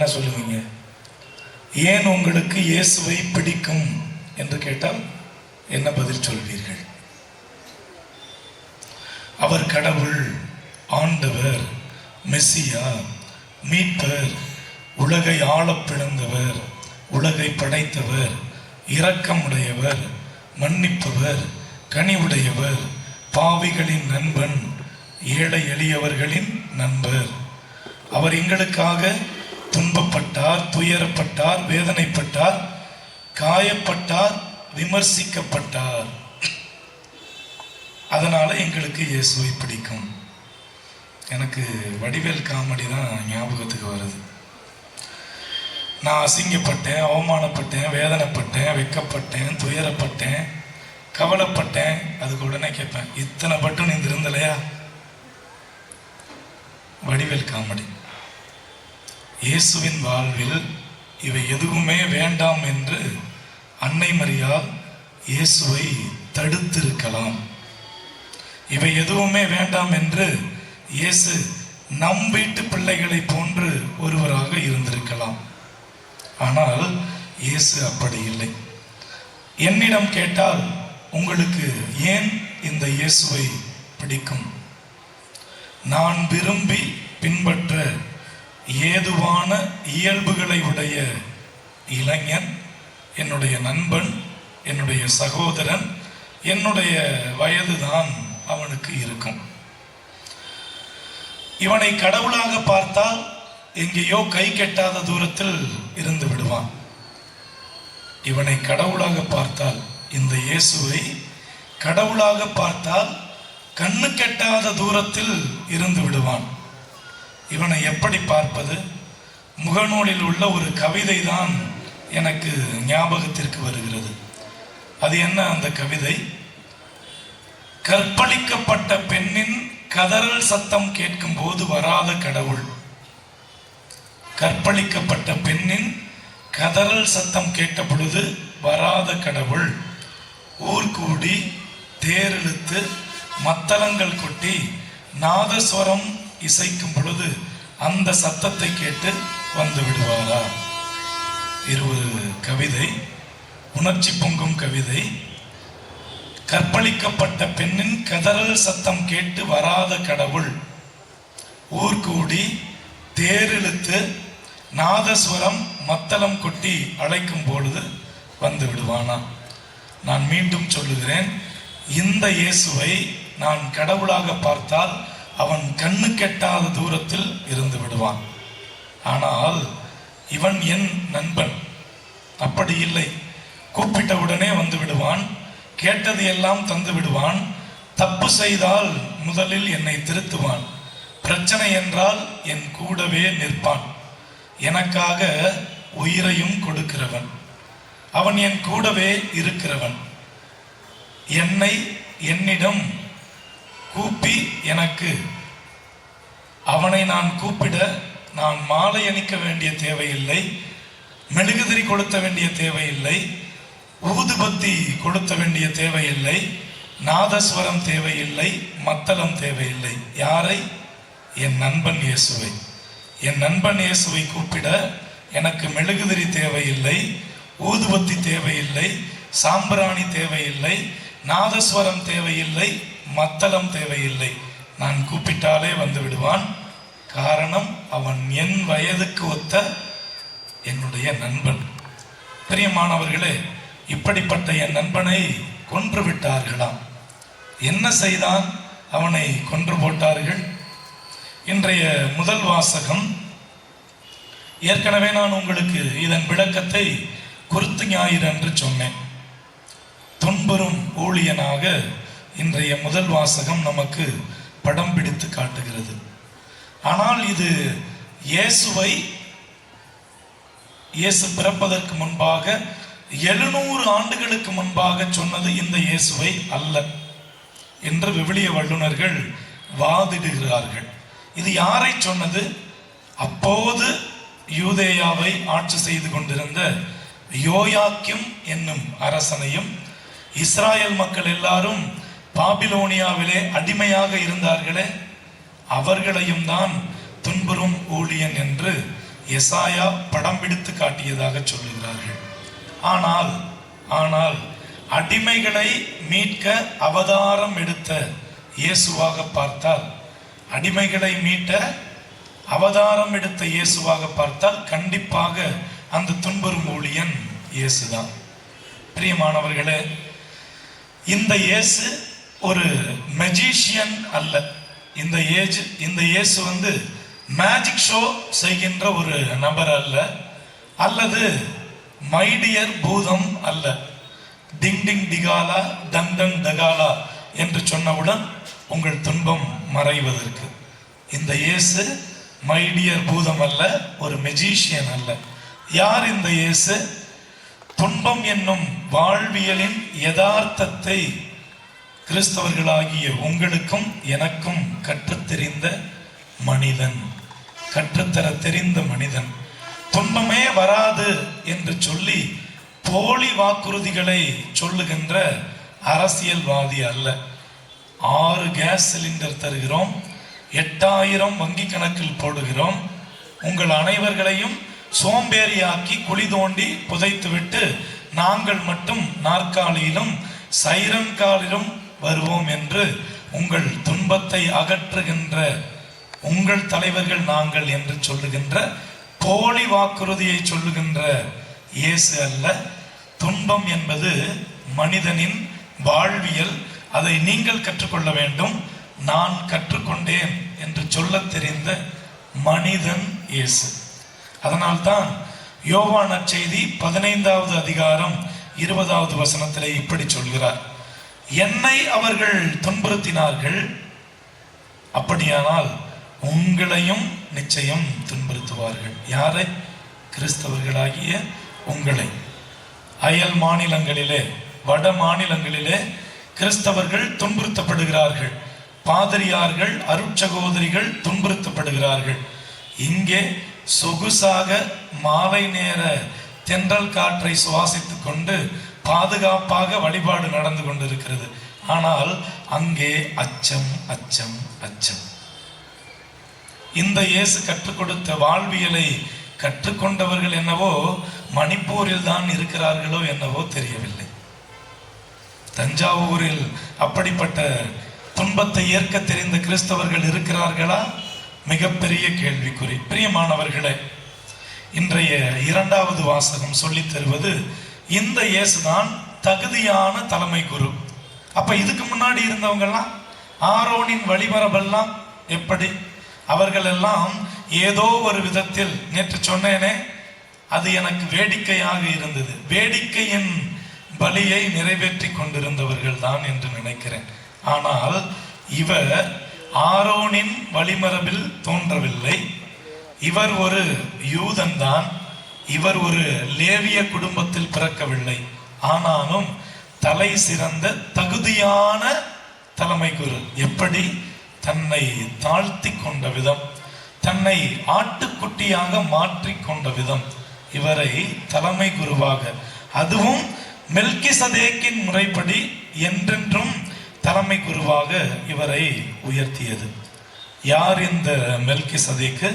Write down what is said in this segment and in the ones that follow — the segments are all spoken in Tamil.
என்ன சொல்லுவீங்க? ஏன் உங்களுக்கு இயேசுவை பிடிக்கும் என்று கேட்டால் என்ன பதில் சொல்வீர்கள்? அவர் கடவுள், ஆண்டவர், மெசியா, மீட்பர், உலகை ஆளப் பிளந்தவர், உலகை படைத்தவர், இரக்கமுடையவர், மன்னிப்பவர், கனிவுடையவர், பாவிகளின் நண்பன், ஏழை எளியவர்களின் நண்பர். அவர் எங்களுக்காக துன்பப்பட்டார், துயரப்பட்டார், வேதனைப்பட்டார், காயப்பட்டார், விமர்சிக்கப்பட்டார். அதனால எங்களுக்கு இயேசுவை பிடிக்கும். எனக்கு வடிவேல் காமெடி தான் ஞாபகத்துக்கு வருது. நான் அசிங்கப்பட்டேன், அவமானப்பட்டேன், வேதனைப்பட்டேன், வெக்கப்பட்டேன், துயரப்பட்டேன், கவலைப்பட்டேன். அதுக்கு உடனே கேட்பேன், இத்தனை பட்டும் நீ இருந்தலையா? வடிவேல் காமெடி. இயேசுவின் வாழ்வில் இவை எதுவுமே வேண்டாம் என்று அன்னை மரியாள் இயேசுவை தடுத்திருக்கலாம். இவை எதுவுமே வேண்டாம் என்று இயேசு நம் வீட்டு பிள்ளைகளை போன்று ஒருவராக இருந்திருக்கலாம். ஆனால் இயேசு அப்படி இல்லை. என்னிடம் கேட்டால் உங்களுக்கு ஏன் இந்த இயேசுவை பிடிக்கும்? நான் விரும்பி பின்பற்ற ஏதுவான இயல்புகளை உடைய இளைஞன், என்னுடைய நண்பன், என்னுடைய சகோதரன், என்னுடைய வயதுதான் அவனுக்கு இருக்கும். இவனை கடவுளாக பார்த்தால் எங்கேயோ கை கெட்டாத தூரத்தில் இருந்து விடுவான். இவனை கடவுளாக பார்த்தால், இந்த இயேசுவை கடவுளாக பார்த்தால் கண்ணு கெட்டாத தூரத்தில் இருந்து விடுவான். இவனை எப்படி பார்ப்பது? முகநூலில் உள்ள ஒரு கவிதை தான் எனக்கு ஞாபகத்திற்கு வருகிறது. அது என்ன அந்த கவிதை? கற்பழிக்கப்பட்ட பெண்ணின் கதறல் சத்தம் கேட்கும் போது வராத கடவுள். கற்பழிக்கப்பட்ட பெண்ணின் கதறல் சத்தம் கேட்ட பொழுது வராத கடவுள். ஊர் கூடி தேரெழுத்து மத்தளங்கள் கொட்டி நாதஸ்வரம் இசைக்கும் பொழுது அந்த சத்தத்தை கேட்டு வந்து விடுவாரா? ஒரு கவிதை, உணர்ச்சி பொங்கும் கவிதை. கற்பழிக்கப்பட்ட பெண்ணின் கதறல் சத்தம் கேட்டு வராத கடவுள் ஊர் கூடி தேரெழுத்து நாதஸ்வரம் மத்தளம் கொட்டி அழைக்கும் பொழுது வந்து விடுவானா? நான் மீண்டும் சொல்லுகிறேன், இந்த இயேசுவை நான் கடவுளாக பார்த்தால் அவன் கண்ணு கெட்டாத தூரத்தில் இருந்து விடுவான். ஆனால் இவன் என் நண்பன். அப்படி இல்லை. கூப்பிட்ட உடனே வந்து விடுவான், கேட்டது எல்லாம் தந்து விடுவான். தப்பு செய்தால் முதலில் என்னை திருத்துவான். பிரச்சனை என்றால் என் கூடவே நிற்பான். எனக்காக உயிரையும் கொடுக்கிறவன். அவன் என் கூடவே இருக்கிறவன். என்னிடம் கூப்பி எனக்கு அவனை நான் கூப்பிட நான் மாலை அணிக்க வேண்டிய தேவையில்லை, மெழுகுதிரி கொளுத்த வேண்டிய தேவையில்லை, ஊதுபத்தி கொளுத்த வேண்டிய தேவையில்லை, நாதஸ்வரம் தேவையில்லை, மத்தளம் தேவையில்லை. யாரை? என் நண்பன் இயேசுவை. என் நண்பன் இயேசுவை கூப்பிட எனக்கு மெழுகுதிரி தேவையில்லை, ஊதுபத்தி தேவையில்லை, சாம்பிராணி தேவையில்லை, நாதஸ்வரம் தேவையில்லை, மத்தளம் தேவையில்லை. நான் கூப்பிட்டாலே வந்து விடுவான். காரணம், அவன் என் வயதுக்கு ஒத்த என்னுடைய நண்பன். பிரியமானவர்களே, இப்படிப்பட்ட என் நண்பனை கொன்று விட்டார்களாம். என்ன செய்தான்? அவனை கொன்று போட்டார்கள். இன்றைய முதல் வாசகம், ஏற்கனவே நான் உங்களுக்கு இதன் விளக்கத்தை குருத்து ஞாயிறு என்று சொன்னேன். துன்புறும் ஊழியனாக இன்றைய முதல் வாசகம் நமக்கு படம் பிடித்து காட்டுகிறது. ஆனால் இது இயேசு பிறப்பதற்கு முன்பாக 700 ஆண்டுகளுக்கு முன்பாக சொன்னது இந்த இயேசுவை அல்ல என்று விவிலிய வல்லுநர்கள் வாதிடுகிறார்கள். இது யாரை சொன்னது? அப்போது யூதேயாவை ஆட்சி செய்து கொண்டிருந்த யோயாக்கிம் என்னும் அரசனையும், இஸ்ராயல் மக்கள் எல்லாரும் பாபிலோனியாவிலே அடிமையாக இருந்தார்களே அவர்களையும் தான் துன்புறும் ஊழியன் என்று எசாயா படம் பிடித்து காட்டியதாக சொல்லுகிறார்கள். ஆனால் ஆனால் அடிமைகளை மீட்க அவதாரம் எடுத்த இயேசுவாக பார்த்தால், அடிமைகளை மீட்ட அவதாரம் எடுத்த இயேசுவாக பார்த்தால் கண்டிப்பாக அந்த துன்புறும் ஊழியன் இயேசுதான். பிரியமானவர்களே, இந்த இயேசு ஒரு மெஜிஷியன் அல்ல. இந்த இயேசு மேஜிக் ஷோ செய்கின்ற ஒரு நபர் அல்ல, அல்லது மைடியர் பூதம் அல்ல. டிங் டிங் டிகாலா டன் டன் டகாலா என்று சொன்னவுடன் உங்கள் துன்பம் மறைவதற்கு. இந்த இயேசு மைடியர் பூதம் அல்ல, ஒரு மெஜிஷியன் அல்ல. யார் இந்த இயேசு? துன்பம் என்னும் வாழ்வியலின் யதார்த்தத்தை கிறிஸ்தவர்களாகிய உங்களுக்கும் எனக்கும் கற்றுத்தெரிந்த மனிதன், கற்றுத்தர தெரிந்த மனிதன். துன்பமே வராது என்று சொல்லி போலி வாக்குறுதிகளை சொல்லுகின்ற அரசியல்வாதி அல்ல. 6 கேஸ் சிலிண்டர் தருகிறோம், 8000 வங்கி கணக்கில் போடுகிறோம், உங்கள் அனைவர்களையும் சோம்பேறியாக்கி குழி தோண்டி புதைத்துவிட்டு நாங்கள் மட்டும் நாற்காலியிலும் சைரன்காலிலும் வருவோம் என்று உங்கள் துன்பத்தை அகற்றுகின்ற உங்கள் தலைவர்கள் நாங்கள் என்று சொல்லுகின்ற போலி வாக்குறுதியை சொல்லுகின்ற இயேசு அல்ல. துன்பம் என்பது மனிதனின் வாழ்வியல், அதை நீங்கள் கற்றுக்கொள்ள வேண்டும். நான் கற்றுக்கொண்டேன் என்று சொல்ல தெரிந்த மனிதன் இயேசு. அதனால்தான் யோவான் நற்செய்தி 15வது அதிகாரம் 20வது வசனத்திலே இப்படி சொல்கிறார், என்னை அவர்கள் துன்புறுத்தினார்கள், அப்படியானால் உங்களையும் நிச்சயம் துன்புறுத்துவார்கள். யாரை? கிறிஸ்தவர்களாகிய உங்களை. அயல் மாநிலங்களிலே, வட மாநிலங்களிலே கிறிஸ்தவர்கள் துன்புறுத்தப்படுகிறார்கள், பாதிரியார்கள் அருட்சகோதரிகள் துன்புறுத்தப்படுகிறார்கள். இங்கே சொகுசாக மாலை நேர தென்றல் காற்றை சுவாசித்துக் கொண்டு பாதுகாப்பாக வழிபாடு நடந்து கொண்டிருக்கிறது. ஆனால் அங்கே அச்சம் அச்சம் அச்சம். இந்த இயேசு கற்றுக் கொடுத்த வாழ்வியலை கற்றுக்கொண்டவர்கள் என்னவோ மணிப்பூரில் தான் இருக்கிறார்களோ என்னவோ தெரியவில்லை. தஞ்சாவூரில் அப்படிப்பட்ட துன்பத்தை ஏற்க தெரிந்த கிறிஸ்தவர்கள் இருக்கிறார்களா? மிகப்பெரிய கேள்விக்குறி. பிரியமானவர்களே, இன்றைய 2வது வாசகம் சொல்லித் தருவது இந்த இயேசுதான் தகுதியான தலைமை குரு. அப்ப இதுக்கு முன்னாடி இருந்தவங்கெல்லாம், ஆரோனின் வழிமரபெல்லாம் எப்படி? அவர்கள் எல்லாம் ஏதோ ஒரு விதத்தில், நேற்று சொன்னேனே, அது எனக்கு வேடிக்கையாக இருந்தது, வேடிக்கையின் பலியை நிறைவேற்றி கொண்டிருந்தவர்கள் தான் என்று நினைக்கிறேன். ஆனால் இவர் ஆரோனின் வழிமரபில் தோன்றவில்லை. இவர் ஒரு யூதன் தான், இவர் ஒரு லேவிய குடும்பத்தில் பிறக்கவில்லை. ஆனாலும் தலை சிறந்த தகுதியான தலைமை குரு. எப்படி? தன்னை தாழ்த்தி கொண்ட விதம், தன்னை ஆட்டுக்குட்டியாக மாற்றி கொண்ட விதம் இவரை தலைமை குருவாக, அதுவும் மெல்கிசதேக்கின் முறைப்படி என்றென்றும் தலைமை குருவாக இவரை உயர்த்தியது. யார் இந்த மெல்கிசதேக்கு?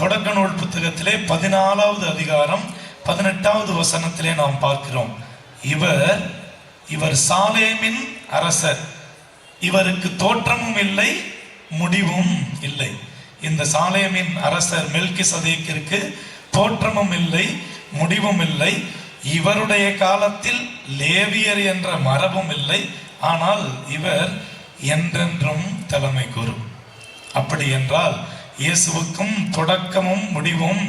தொடக்க நூல் புத்தகத்திலே 14வது அதிகாரம் 18வது வசனத்திலே நாம் பார்க்கிறோம். இவர் சாலேமின் அரசர், இவருக்கு தோற்றமும் இல்லை முடிவும் இல்லை. இந்த சாலேமின் அரசர் மெல்கிசதேக்கிற்கு தோற்றமும் இல்லை முடிவும் இல்லை. இவருடைய காலத்தில் லேவியர் என்ற மரபும் இல்லை. ஆனால் இவர் என்றென்றும் தலைமை குரு. அப்படி என்றால் இயேசுவுக்கும் தொடக்கமும் முடிவும்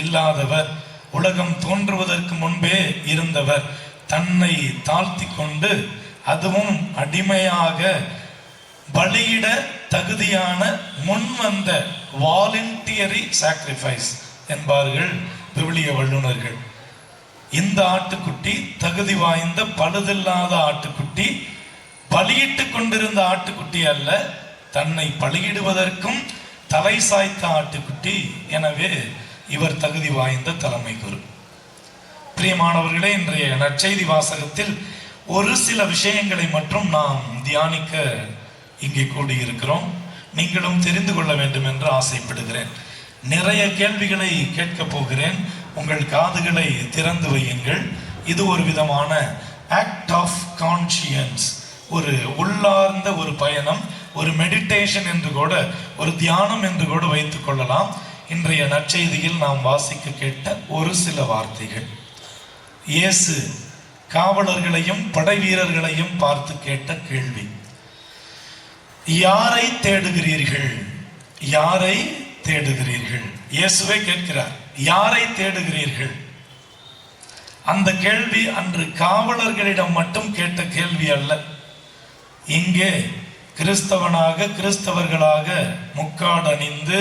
இல்லாதவர், உலகம் தோன்றுவதற்கு முன்பே இருந்தவர், தன்னை தாழ்த்தி கொண்டு, அதுவும் அடிமையாக பலியிட தகுதியான முன்வந்த வாலண்டியரி சாக்ரிஃபைஸ் என்பார்கள் விவிலிய வல்லுநர்கள். இந்த ஆட்டுக்குட்டி தகுதி வாய்ந்த பழுதில்லாத ஆட்டுக்குட்டி, பலியிட்டு கொண்டிருந்த ஆட்டுக்குட்டி அல்ல, தன்னை பலியிடுவதற்கும் தலை சாய்த்த ஆட்டுக்குட்டி. எனவே இவர் தகுதி வாய்ந்த தலைமை குரு. பிரியமானவர்களே, இன்றைய நற்செய்தி வாசகத்தில் ஒரு சில விஷயங்களை மட்டும் நாம் தியானிக்க இங்கே கூடியிருக்கிறோம். நீங்களும் தெரிந்து கொள்ள வேண்டும் என்று ஆசைப்படுகிறேன். நிறைய கேள்விகளை கேட்க போகிறேன். உங்கள் காதுகளை திறந்து வையுங்கள். இது ஒரு விதமான ஆக்ட் ஆஃப் கான்ஷியன்ஸ், ஒரு உள்ளார்ந்த ஒரு பயணம், ஒரு மெடிடேஷன் என்று கூட, ஒரு தியானம் என்று கூட வைத்துக் கொள்ளலாம். இன்றைய நற்செய்தியில் நாம் வாசிக்க கேட்ட ஒரு சில வார்த்தைகள். இயேசு காவலர்களையும் படை வீரர்களையும் பார்த்து கேட்ட கேள்வி, யாரை தேடுகிறீர்கள்? யாரை தேடுகிறீர்கள்? இயேசுவே கேட்கிறார், யாரை தேடுகிறீர்கள்? அந்த கேள்வி அன்று காவலர்களிடம் மட்டும் கேட்ட கேள்வி அல்ல. இங்கே கிறிஸ்தவனாக கிறிஸ்தவர்களாக முக்காடு அணிந்து,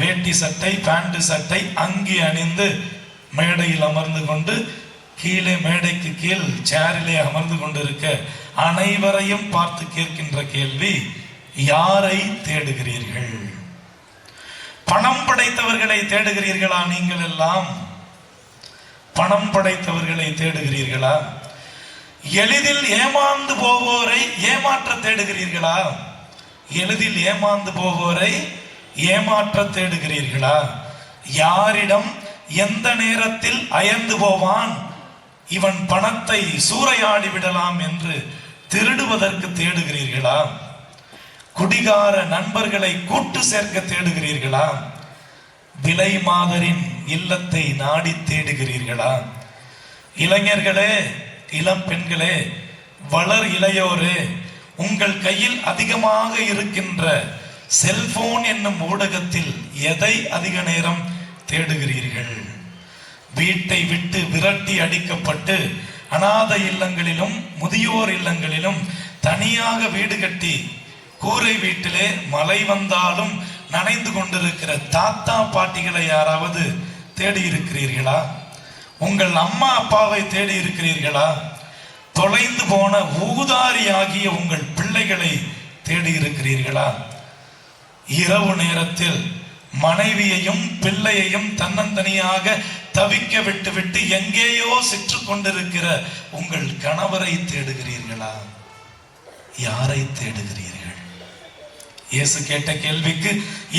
வேட்டி சட்டை, பேண்ட் சட்டை, அங்கி அணிந்து மேடையில் அமர்ந்து கொண்டு, கீழே மேடைக்கு கீழ் சேரிலே அமர்ந்து கொண்டிருக்க அனைவரையும் பார்த்து கேட்கின்ற கேள்வி, யாரை தேடுகிறீர்கள்? பணம் படைத்தவர்களை தேடுகிறீர்களா? நீங்கள் எல்லாம் பணம் படைத்தவர்களை தேடுகிறீர்களா? எளிதில் ஏமாந்து போவோரை ஏமாற்ற தேடுகிறீர்களா? எளிதில் ஏமாந்து போவோரை ஏமாற்ற தேடுகிறீர்களா? யாரிடம் எந்த நேரத்தில் அயர்ந்து போவான், இவன் பணத்தை சூறையாடி விடலாம் என்று திருடுவதற்கு தேடுகிறீர்களா? குடிகார நண்பர்களை கூட்டு சேர்க்க தேடுகிறீர்களா? விலை மாதரின் இல்லத்தை நாடி தேடுகிறீர்களா? இளைஞர்களே, இளம் பெண்களே, வளர் இளையோரே, உங்கள் கையில் அதிகமாக இருக்கின்ற செல்போன் என்னும் ஊடகத்தில் எதை அதிக நேரம் தேடுகிறீர்கள்? வீட்டை விட்டு விரட்டி அடிக்கப்பட்டு அநாதை இல்லங்களிலும் முதியோர் இல்லங்களிலும் தனியாக வீடு கட்டி கூரை வீட்டிலே மழை வந்தாலும் நனைந்து கொண்டிருக்கிற தாத்தா பாட்டிகளை யாராவது தேடி இருக்கிறீர்களா? உங்கள் அம்மா அப்பாவை தேடி இருக்கிறீர்களா? தொலைந்து போன ஊதாரி ஆகிய உங்கள் பிள்ளைகளை தேடி இருக்கிறீர்களா? இரவு நேரத்தில் மனைவியையும் பிள்ளையையும் தன்னந்தனியாக தவிக்க விட்டுவிட்டு எங்கேயோ சென்று கொண்டிருக்கிற உங்கள் கணவரை தேடுகிறீர்களா? யாரை தேடுகிறீர்கள்? இயேசு கேட்ட கேள்விக்கு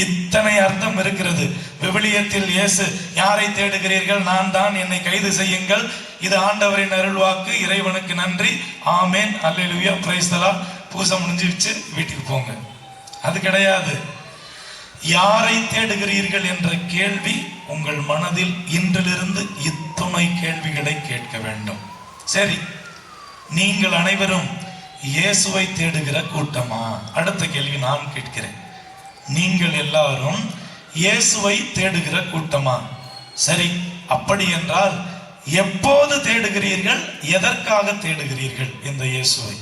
இத்தனை அர்த்தம் இருக்கிறது. விவிலியத்தில் இயேசு யாரை தேடுகிறீர்கள்? நான் தான், என்னை கைது செய்யுங்கள், இது ஆண்டவரின் அருள்வாக்கு, இறைவனுக்கு நன்றி, ஆமேன், அல்லேலூயா, பிரைஸ் தி லார்ட், பூசை முடிஞ்சிருச்சு, வீட்டுக்கு போங்க. அது கிடையாது. யாரை தேடுகிறீர்கள் என்ற கேள்வி உங்கள் மனதில் இன்றிலிருந்து இத்துணை கேள்விகளை கேட்க வேண்டும். சரி, நீங்கள் அனைவரும் இயேசுவை தேடுகிற கூட்டமா? அடுத்த கேள்வி நான் கேட்கிறேன். நீங்கள் எல்லாரும் இயேசுவை தேடுகிற கூட்டமா? சரி, அப்படி என்றால் எப்போது தேடுகிறீர்கள்? எதற்காக தேடுகிறீர்கள் இந்த இயேசுவை?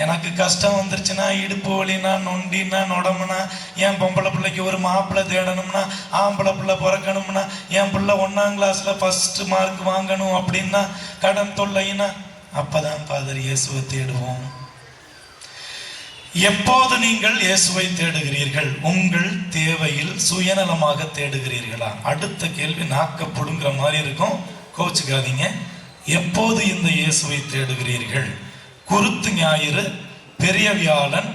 எனக்கு கஷ்டம் வந்துருச்சுன்னா, இடுப்பு வலினா, நொண்டினா, நொடமுனா, என் பொம்பளை பிள்ளைக்கு ஒரு மாப்பிள்ளை தேடணும்னா, ஆம்பளை பிள்ளை பிறக்கணும்னா, என் பிள்ளை 1ஆம் கிளாஸ்ல ஃபர்ஸ்ட் மார்க் வாங்கணும் அப்படின்னா, கடன் தொல்லைனா, அப்பதான் ஃபாதர் இயேசுவை தேடுவோம். எப்போது நீங்கள் இயேசுவை தேடுகிறீர்கள்? உங்கள் தேவையில் சுயநலமாக தேடுகிறீர்களா? அடுத்த கேள்வி நாக்கப்படுங்கிற மாதிரி இருக்கும், கோச்சுக்காதீங்க. எப்போது இந்த இயேசுவை தேடுகிறீர்கள்? குருத்து ஞாயிறு, பெரிய வியாழன்,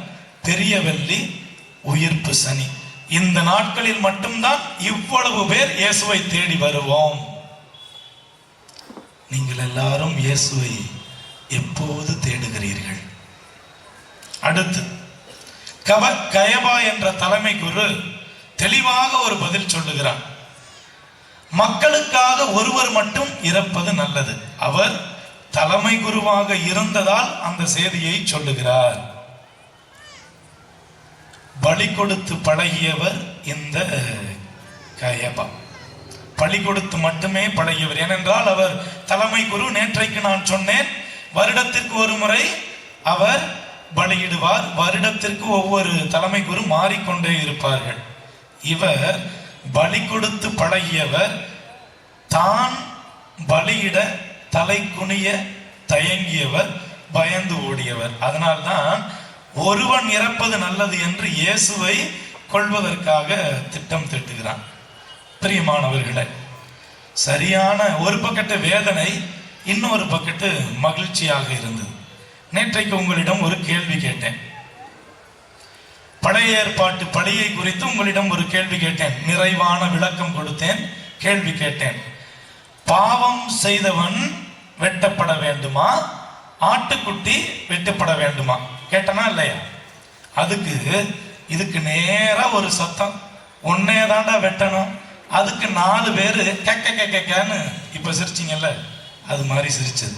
பெரிய வெள்ளி, உயிர்ப்பு சனி, இந்த நாட்களில் மட்டும்தான் இவ்வளவு பேர் இயேசுவை தேடி வருவோம். நீங்கள் எல்லாரும் இயேசுவை எப்போது தேடுகிறீர்கள்? அடுத்து கயபா என்ற தலைமை குரு தெளிவாக ஒரு பதில் சொல்லுகிறார். மக்களுக்காக ஒருவர் மட்டும் இறப்பது நல்லது. அவர் தலைமை குருவாக இருந்ததால் அந்த செய்தியை சொல்லுகிறார். பலி கொடுத்து பழகியவர் இந்த கயபா. பலி கொடுத்து மட்டுமே பழகியவர். ஏனென்றால் அவர் தலைமை குரு. நேற்றைக்கு நான் சொன்னேன், வருடத்திற்கு ஒரு முறை அவர் பலியிடுவார். வருடத்திற்கு ஒவ்வொரு தலைமை குரு மாறிக்கொண்டே இருப்பார்கள். இவர் பலி கொடுத்து பழகியவர். தான் பலியிட தலை குனிய தயங்கியவர், பயந்து ஓடியவர். அதனால்தான் ஒருவன் இறப்பது நல்லது என்று இயேசுவை கொள்வதற்காக திட்டம் தீட்டுகிறான். பிரியமானவர்களே, சரியான ஒரு பக்கத்து வேதனை, இன்னொரு பக்கத்து மகிழ்ச்சியாக இருந்தது. நேற்றைக்கு உங்களிடம் ஒரு கேள்வி கேட்டேன். பழைய ஏற்பாட்டு பலியை குறித்து உங்களிடம் ஒரு கேள்வி கேட்டேன், நிறைவான விளக்கம் கொடுத்தேன், கேள்வி கேட்டேன். பாவம் செய்தவன் வெட்டப்பட வேண்டுமா, ஆட்டுக்குட்டி வெட்டப்பட வேண்டுமா கேட்டனா இல்லையா? இதுக்கு நேரா ஒரு சத்தம், ஒன்னே தாண்டா வெட்டணும். அதுக்கு 4 பேரு கேன்னு இப்ப சிரிச்சிங்கல்ல, அது மாதிரி சிரிச்சது.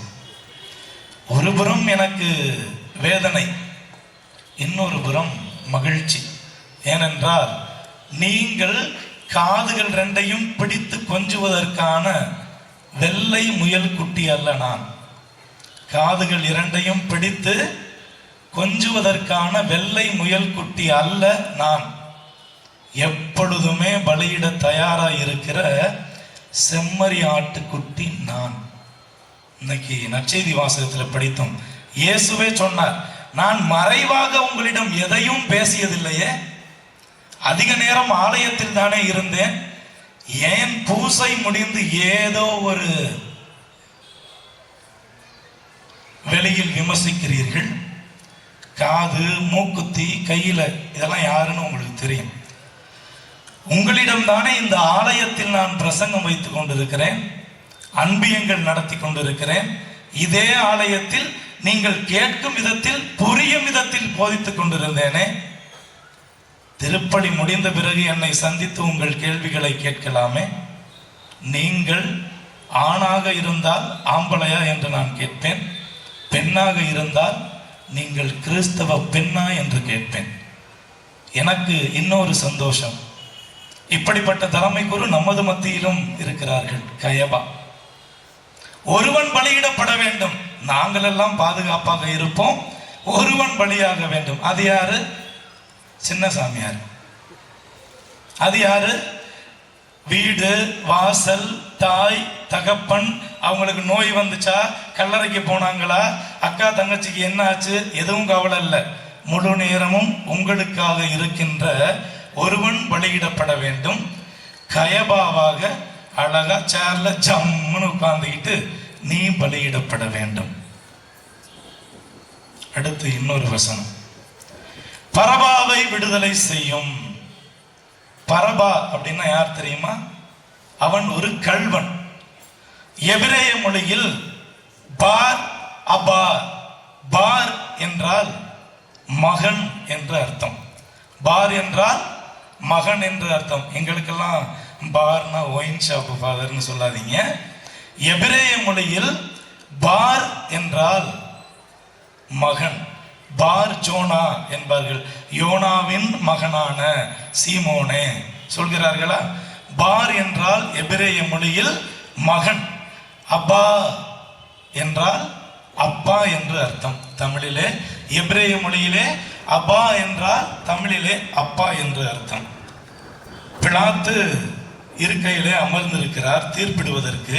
ஒரு புறம் எனக்கு வேதனை, இன்னொரு புறம் மகிழ்ச்சி. ஏனென்றால் நீங்கள் காதுகள் 2ஐயும் பிடித்து கொஞ்சுவதற்கான வெள்ளை முயல் குட்டி அல்ல நான். காதுகள் 2ஐயும் பிடித்து கொஞ்சுவதற்கான வெள்ளை முயல் குட்டி அல்ல நான். எப்பொழுதுமே பலியிட தயாராக இருக்கிற செம்மறி ஆட்டுக்குட்டி நான். இன்னைக்கு நற்செய்தி வாசகத்தில் படித்தோம், இயேசுவே சொன்னார், நான் மறைவாக உங்களிடம் எதையும் பேசியதில்லையே, அதிக நேரம் ஆலயத்தில் தானே இருந்தேன், ஏன் பூசை முடிந்து ஏதோ ஒரு வெளியில் விமர்சிக்கிறீர்கள்? காது, மூக்குத்தி, கையில இதெல்லாம் யாருன்னு உங்களுக்கு தெரியும். உங்களிடம் தானே இந்த ஆலயத்தில் நான் பிரசங்கம் வைத்துக் கொண்டிருக்கிறேன், அன்பியங்கள் நடத்தி கொண்டிருக்கிறேன். இதே ஆலயத்தில் நீங்கள் கேட்கும் விதத்தில், புரியும் விதத்தில் போதித்துக் கொண்டிருந்தேனே. திருப்பலி முடிந்த பிறகு என்னை சந்தித்து உங்கள் கேள்விகளை கேட்கலாமே. நீங்கள் ஆணாக இருந்தால் ஆம்பளையா என்று நான் கேட்பேன், பெண்ணாக இருந்தால் நீங்கள் கிறிஸ்தவ பெண்ணா என்று கேட்பேன். எனக்கு இன்னொரு சந்தோஷம், இப்படிப்பட்ட தலைமை குரு நமது மத்தியிலும் இருக்கிறார்கள். கயபா, ஒருவன் பலியிடப்பட வேண்டும், நாங்கள் எல்லாம் பாதுகாப்பாக இருப்போம், ஒருவன் பலியாக வேண்டும். அது யாரு? சின்ன சாமியார். அது யாரு? வீடு, வாசல், தாய், தகப்பன், அவங்களுக்கு நோய் வந்துச்சா, கல்லறைக்கு போனாங்களா, அக்கா தங்கச்சிக்கு என்ன ஆச்சு, எதுவும் கவலை இல்லை. முழு நேரமும் உங்களுக்காக இருக்கின்ற ஒருவன் பலியிடப்பட வேண்டும். கயபாவாக அழகா சேர்ல ஜம்முன்னு உட்கார்ந்துக்கிட்டு நீ பலியிடப்பட வேண்டும். அடுத்து இன்னொரு வசனம், பரபாவை விடுதலை செய்யும். பரபா அப்படின்னா யார் தெரியுமா? அவன் ஒரு கள்வன். எபிரேய மொழியில் பார் அபா, பார் என்றால் மகன் என்று அர்த்தம், பார் என்றால் மகன் என்று அர்த்தம். எங்களுக்கெல்லாம் பார்னா ஒயின் ஷாப் ஃபாதர்னு சொல்லாதீங்க. எபிரேய மொழியில் பார் என்றால் மகன். பார் ஜோனா என்பார்கள், யோனாவின் மகனான சீமோனே சொல்கிறார்களா? பார் என்றால் எபிரேய மொழியில் மகன், அப்பா என்றால் அப்பா என்று அர்த்தம் தமிழிலே. எபிரேய மொழியிலே அப்பா என்றால் தமிழிலே அப்பா என்று அர்த்தம். பிலாத்து இருக்கையிலே அமர்ந்திருக்கிறார் தீர்ப்பிடுவதற்கு.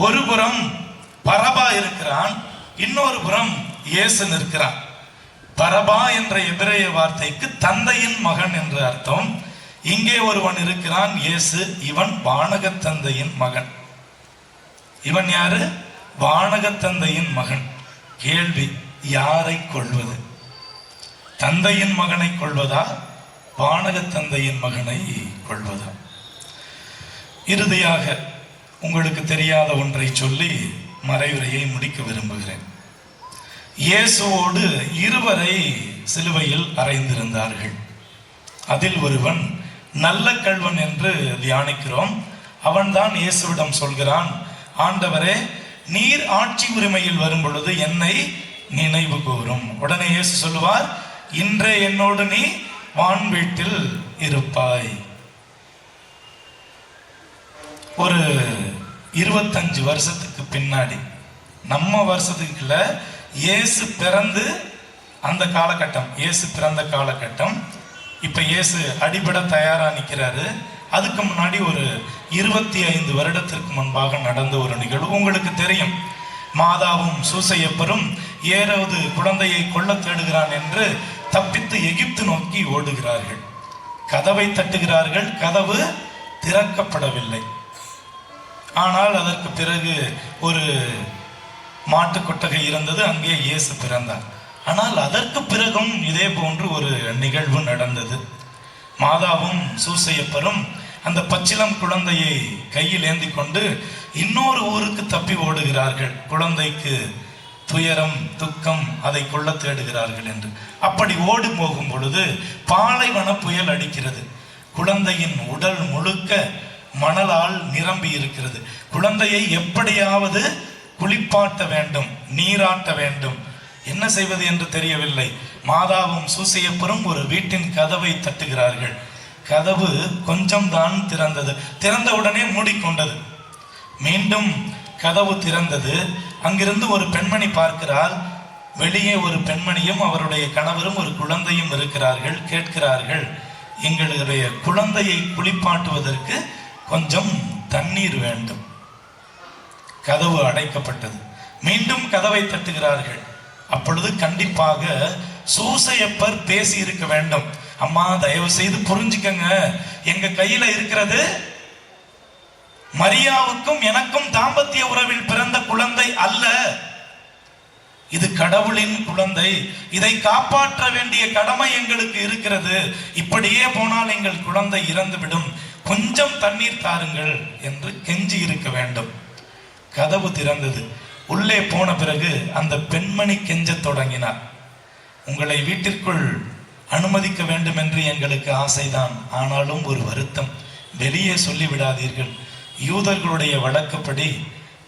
ஒரு புறம் பரபா இருக்கிறான், இன்னொரு புறம் இயேசு நிற்கிறான். பரபா என்ற எபிரேய வார்த்தைக்கு தந்தையின் மகன் என்று அர்த்தம். இங்கே ஒருவன் இருக்கிறான், இயேசு. இவன் வானகத்தந்தையின் மகன். இவன் யாரு? வானகத்தந்தையின் மகன். கேள்வி, யாரை கொள்வது? தந்தையின் மகனை கொள்வதா, வானகத்தந்தையின் மகனை கொள்வதா? இறுதியாக உங்களுக்கு தெரியாத ஒன்றை சொல்லி மறைவுரையை முடிக்க விரும்புகிறேன். இயேசுவோடு 2 சிலுவையில் அறைந்திருந்தார்கள். அதில் ஒருவன் நல்ல கள்வன் என்று தியானிக்கிறோம். அவன்தான் இயேசுவிடம் சொல்கிறான், ஆண்டவரே, நீர் ஆட்சி உரிமையில் வரும் பொழுது என்னை நினைவு கூரும். உடனே இயேசு சொல்லுவார், இன்றே என்னோடு நீ வான் வீட்டில் இருப்பாய். ஒரு 25 வருஷத்துக்கு பின்னாடி, நம்ம வருஷத்துக்குள்ள இயேசு பிறந்து அந்த காலகட்டம், இயேசு பிறந்த காலகட்டம். இப்ப இயேசு அடிபட தயாரா நிற்கிறாரு. அதுக்கு முன்னாடி ஒரு 25 வருடத்திற்கு முன்பாக நடந்த ஒரு நிகழ்வு உங்களுக்கு தெரியும். மாதாவும் சூசையப்பரும் ஏரோது குழந்தையை கொல்ல தேடுகிறான் என்று தப்பித்து எகிப்து நோக்கி ஓடுகிறார்கள். கதவை தட்டுகிறார்கள், கதவு திறக்கப்படவில்லை. ஆனால் அதற்கு பிறகு ஒரு மாட்டு கொட்டகை இருந்தது, அங்கே இயேசு பிறந்தார். ஆனால் அதற்கு பிறகும் இதே போன்று ஒரு நிகழ்வு நடந்தது. மாதாவும் சூசையப்பரும் அந்த பச்சிளம் குழந்தையை கையில் ஏந்தி கொண்டு இன்னொரு ஊருக்கு தப்பி ஓடுகிறார்கள். குழந்தைக்கு துயரம் துக்கம் அதை கொள்ள தேடுகிறார்கள் என்று. அப்படி ஓடி போகும் பொழுது பாலைவன புயல் அடிக்கிறது. குழந்தையின் உடல் முழுக்க மணலால் நிரம்பி இருக்கிறது. குழந்தையை எப்படியாவது குளிப்பாட்ட வேண்டும், நீராட்ட வேண்டும். என்ன செய்வது என்று தெரியவில்லை. மாதாவும் சூசையப்பரும் ஒரு வீட்டின் கதவை தட்டுகிறார்கள். கதவு கொஞ்சம் தான் திறந்தது. திறந்தவுடனே மூடிக்கொண்டது. மீண்டும் கதவு திறந்தது. அங்கிருந்து ஒரு பெண்மணி பார்க்கிறார். வெளியே ஒரு பெண்மணியும் அவருடைய கணவரும் ஒரு குழந்தையும் இருக்கிறார்கள். கேட்கிறார்கள், எங்களுடைய குழந்தையை குளிப்பாட்டுவதற்கு கொஞ்சம் தண்ணீர் வேண்டும். கதவு அடைக்கப்பட்டது. மீண்டும் கதவை தட்டுகிறார்கள். அப்பொழுது கண்டிப்பாக சூசையப்பர் பேசி இருக்க வேண்டும். அம்மா, தயவு செய்து புரிஞ்சுக்கங்க, எங்க கையில இருக்கிறது மரியாவுக்கும் எனக்கும் தாம்பத்திய உறவில் பிறந்த குழந்தை அல்ல, இது கடவுளின் குழந்தை. இதை காப்பாற்ற வேண்டிய கடமை எங்களுக்கு இருக்கிறது. இப்படியே போனால் எங்கள் குழந்தை இறந்துவிடும். கொஞ்சம் தண்ணீர் தாருங்கள் என்று கெஞ்சி இருக்க வேண்டும். கதவு திறந்தது. உள்ளே போன பிறகு அந்த பெண்மணி கெஞ்சத் தொடங்கினார். உங்களை வீட்டிற்குள் அனுமதிக்க வேண்டும் என்று எங்களுக்கு ஆசைதான், ஆனாலும் ஒரு வருத்தம், வெளியே சொல்லிவிடாதீர்கள். யூதர்களுடைய வழக்கப்படி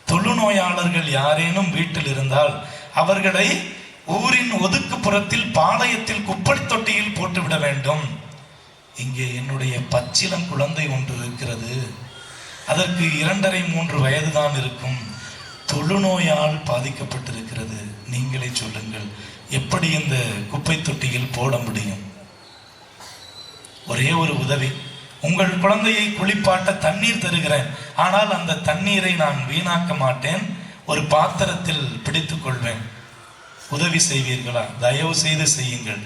தொழுநோயாளர்கள் யாரேனும் வீட்டில் இருந்தால் அவர்களை ஊரின் ஒதுக்குப்புறத்தில் பாளையத்தில் குப்பை தொட்டியில் போட்டுவிட வேண்டும். இங்கே என்னுடைய பச்சிளம் குழந்தை ஒன்று இருக்கிறது. அதற்கு 2.5-3 வயதுதான் இருக்கும். தொழுநோயால் பாதிக்கப்பட்டிருக்கிறது. நீங்களே சொல்லுங்கள், எப்படி இந்த குப்பை தொட்டியில் போட முடியும்? ஒரே ஒரு உதவி, உங்கள் குழந்தையை குளிப்பாட்ட தண்ணீர் தருகிறேன். ஆனால் அந்த தண்ணீரை நான் வீணாக்க மாட்டேன். ஒரு பாத்திரத்தில் பிடித்துக் கொள்வேன். உதவி செய்வீர்களா? தயவு செய்து செய்யுங்கள்.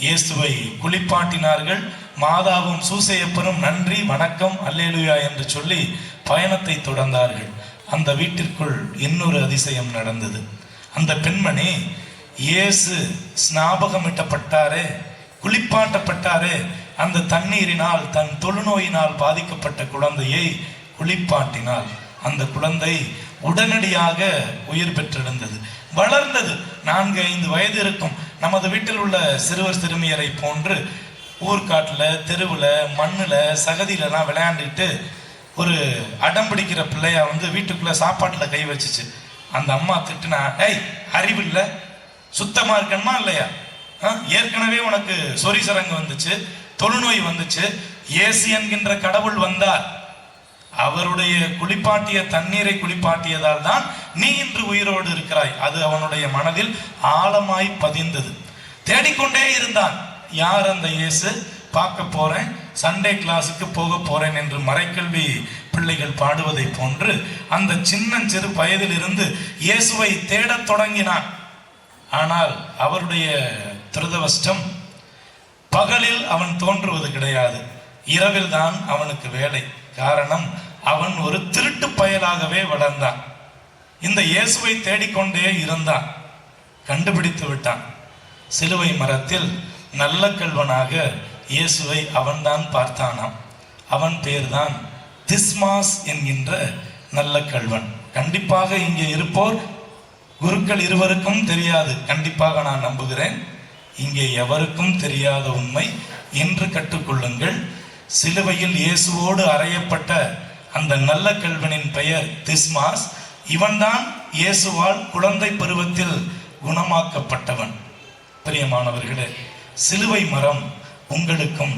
இயேசுவை குளிப்பாட்டினார்கள். மாதாவும் சூசையப்பரும் நன்றி, வணக்கம், அல்லேலூயா என்று சொல்லி பயணத்தை தொடர்ந்தார்கள். அந்த வீட்டிற்குள் இன்னொரு அதிசயம் நடந்தது. அந்த பெண்மணி, இயேசு ஸ்நாபகமிட்டப்பட்டாரே, குளிப்பாட்டப்பட்டாரே, அந்த தண்ணீரினால் தன் தொழுநோயினால் பாதிக்கப்பட்ட குழந்தையை குளிப்பாட்டினாள். அந்த குழந்தை உடனடியாக உயிர் பெற்றெழுந்தது, வளர்ந்தது. 4-5 வயது இருக்கும். நமது வீட்டில் உள்ள சிறுவர் சிறுமியரை போன்று ஊர்காட்டில், தெருவில், மண்ணில், சகதியிலலாம் விளையாண்டுட்டு ஒரு அடம் பிடிக்கிற பிள்ளையா வீட்டுக்குள்ள சாப்பாட்டில் கை வச்சுச்சு. அந்த அம்மா திட்டுனா, ஏய், அறிவில்லை, சுத்தமா இருக்கணுமா இல்லையா? ஏற்கனவே உனக்கு சொறி சரங்கு வந்துச்சு, தொழுநோய் வந்துச்சு. இயேசு என்கின்ற கடவுள் வந்தார். அவருடைய குளிப்பாட்டிய தண்ணீரை குளிப்பாட்டியதால் தான் நீ இன்று உயிரோடு இருக்கிறாய். அது அவனுடைய மனதில் ஆழமாய் பதிந்தது. தேடிக்கொண்டே இருந்தான். யார் அந்த இயேசு? பார்க்க போறேன், சண்டே கிளாஸுக்கு போக போறேன் என்று மறைக்கல்வி பிள்ளைகள் பாடுவதை போன்று அந்த சின்னஞ்சிறு வயதில் இருந்து இயேசுவை தேடத் தொடங்கினான். ஆனால் அவருடைய துரதிர்ஷ்டம், பகலில் அவன் தோன்றுவது கிடையாது, இரவில் தான் அவனுக்கு வேலை. காரணம், அவன் ஒரு திருட்டு பயலாகவே வளர்ந்தான். இந்த இயேசுவை தேடிக்கொண்டே இருந்தான். கண்டுபிடித்து விட்டான். சிலுவை மரத்தில் நல்ல கல்வனாக இயேசுவை அவன்தான் பார்த்தானாம். அவன் பேர்தான் திஸ்மாஸ் என்கின்ற நல்ல கல்வன். கண்டிப்பாக இங்கே இருப்போர் குருக்கள் இருவருக்கும் தெரியாது, கண்டிப்பாக நான் நம்புகிறேன். இங்கே எவருக்கும் தெரியாத உண்மை என்று கற்றுக்கொள்ளுங்கள். சிலுவையில் இயேசுவோடு அறையப்பட்ட அந்த நல்ல கல்வனின் பெயர் திஸ்மாஸ். இவன்தான் இயேசுவால் குழந்தை பருவத்தில் குணமாக்கப்பட்டவன். பிரியமானவர்களே, சிலுவை மரம் உங்களுக்கும்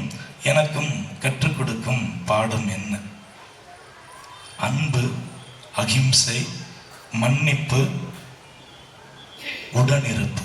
எனக்கும் கற்றுக் கொடுக்கும் பாடம் என்ன? அன்பு, அகிம்சை, மன்னிப்பு, உடனிருப்பு.